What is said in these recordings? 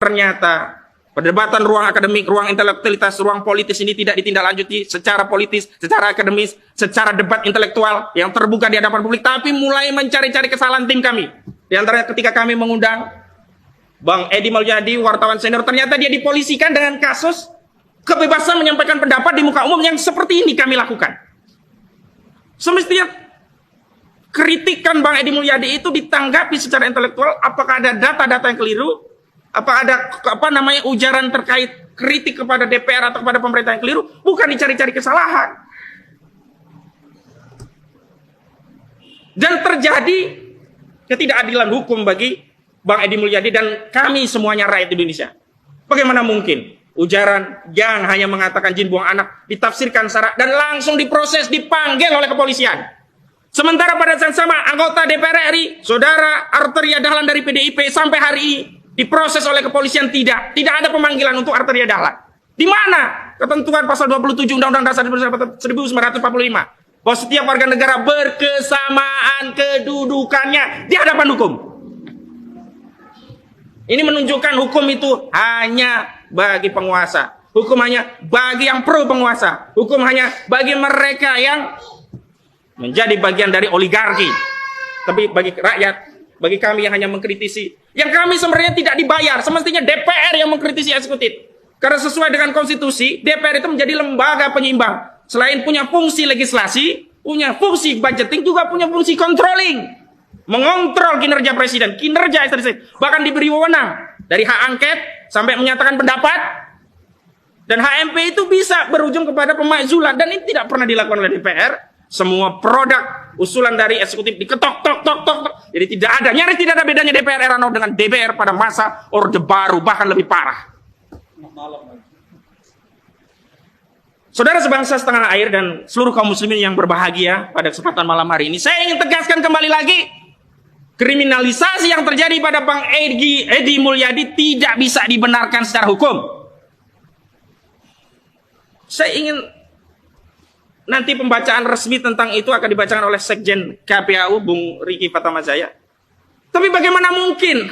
ternyata perdebatan ruang akademik, ruang intelektualitas, ruang politis ini tidak ditindaklanjuti secara politis, secara akademis, secara debat intelektual yang terbuka di hadapan publik, tapi mulai mencari-cari kesalahan tim kami. Di antaranya ketika kami mengundang Bang Edi Mulyadi, wartawan senior, ternyata dia dipolisikan dengan kasus kebebasan menyampaikan pendapat di muka umum yang seperti ini kami lakukan. Semestinya kritikan Bang Edi Mulyadi itu ditanggapi secara intelektual, apakah ada data-data yang keliru, apa ada ujaran terkait kritik kepada DPR atau kepada pemerintah yang keliru, bukan dicari-cari kesalahan. Dan terjadi ketidakadilan hukum bagi Bang Edi Mulyadi dan kami semuanya rakyat Indonesia. Bagaimana mungkin ujaran yang hanya mengatakan jin buang anak ditafsirkan syarat dan langsung diproses, dipanggil oleh kepolisian. Sementara pada saat sama anggota DPR RI, Saudara Arteria Dahlan dari PDIP sampai hari ini diproses oleh kepolisian tidak ada pemanggilan untuk Arteria Dahlan. Di mana ketentuan pasal 27 Undang-Undang Dasar 1945 bahwa setiap warga negara berkesamaan kedudukannya di hadapan hukum. Ini menunjukkan hukum itu hanya bagi penguasa. Hukum hanya bagi yang pro penguasa. Hukum hanya bagi mereka yang menjadi bagian dari oligarki. Tapi bagi rakyat, bagi kami yang hanya mengkritisi, yang kami sebenarnya tidak dibayar, semestinya DPR yang mengkritisi eksekutif. Karena sesuai dengan konstitusi, DPR itu menjadi lembaga penyeimbang. Selain punya fungsi legislasi, punya fungsi budgeting, juga punya fungsi controlling. Mengontrol kinerja presiden, kinerja eksekutif. Bahkan diberi wewenang dari hak angket sampai menyatakan pendapat. Dan HMP itu bisa berujung kepada pemakzulan. Dan ini tidak pernah dilakukan oleh DPR. Semua produk usulan dari eksekutif diketok tok. Jadi tidak ada, nyaris tidak ada bedanya DPR era now dengan DPR pada masa Orde Baru, bahkan lebih parah. Saudara sebangsa setengah air dan seluruh kaum muslimin yang berbahagia pada kesempatan malam hari ini, saya ingin tegaskan kembali lagi, kriminalisasi yang terjadi pada Bang Edi Mulyadi tidak bisa dibenarkan secara hukum. Saya ingin nanti pembacaan resmi tentang itu akan dibacakan oleh Sekjen KPAU, Bung Riki Fatamazaya. Tapi bagaimana mungkin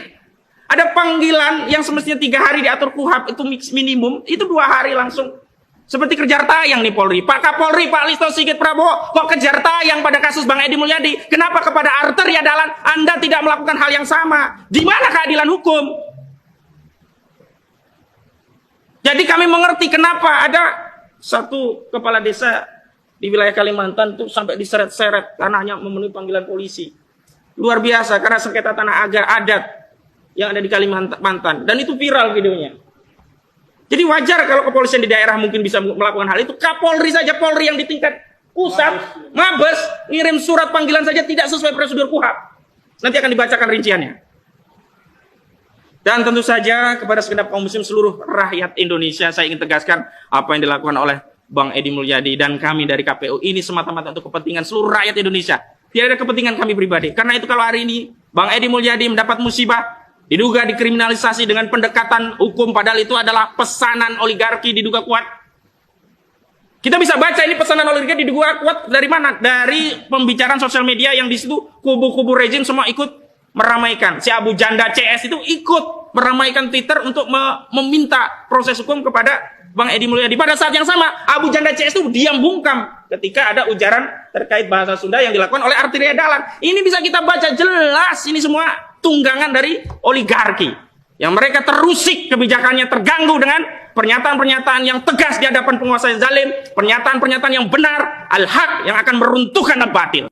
ada panggilan yang semestinya 3 hari diatur KUHAP itu minimum, itu 2 hari langsung. Seperti kejar tayang nih Polri. Pak Kapolri, Pak Listio Sigit Prabowo, kok kejar tayang pada kasus Bang Edi Mulyadi? Kenapa kepada Arteria Dahlan Anda tidak melakukan hal yang sama? Di mana keadilan hukum? Jadi kami mengerti kenapa ada satu kepala desa di wilayah Kalimantan itu sampai diseret-seret tanahnya memenuhi panggilan polisi. Luar biasa karena sengketa tanah adat yang ada di Kalimantan. Dan itu viral videonya. Jadi wajar kalau kepolisian di daerah mungkin bisa melakukan hal itu. Kapolri saja, Polri yang di tingkat pusat, Mabes, ngirim surat panggilan saja tidak sesuai prosedur KUHAP. Nanti akan dibacakan rinciannya. Dan tentu saja kepada segenap kaum muslim seluruh rakyat Indonesia, saya ingin tegaskan apa yang dilakukan oleh Bang Edi Mulyadi dan kami dari KPU ini semata-mata untuk kepentingan seluruh rakyat Indonesia. Tidak ada kepentingan kami pribadi. Karena itu kalau hari ini Bang Edi Mulyadi mendapat musibah, diduga dikriminalisasi dengan pendekatan hukum, padahal itu adalah pesanan oligarki diduga kuat. Kita bisa baca ini pesanan oligarki diduga kuat dari mana? Dari pembicaraan sosial media yang di situ kubu-kubu rejim semua ikut meramaikan. Si Abu Janda CS itu ikut meramaikan Twitter untuk meminta proses hukum kepada Bang Edi Mulyadi. Pada saat yang sama, Abu Janda CS itu diam bungkam ketika ada ujaran terkait bahasa Sunda yang dilakukan oleh Arteria Dahlan. Ini bisa kita baca jelas, ini semua tunggangan dari oligarki. Yang mereka terusik kebijakannya, terganggu dengan pernyataan-pernyataan yang tegas di hadapan penguasa yang zalim, pernyataan-pernyataan yang benar, al-haq yang akan meruntuhkan al-batil.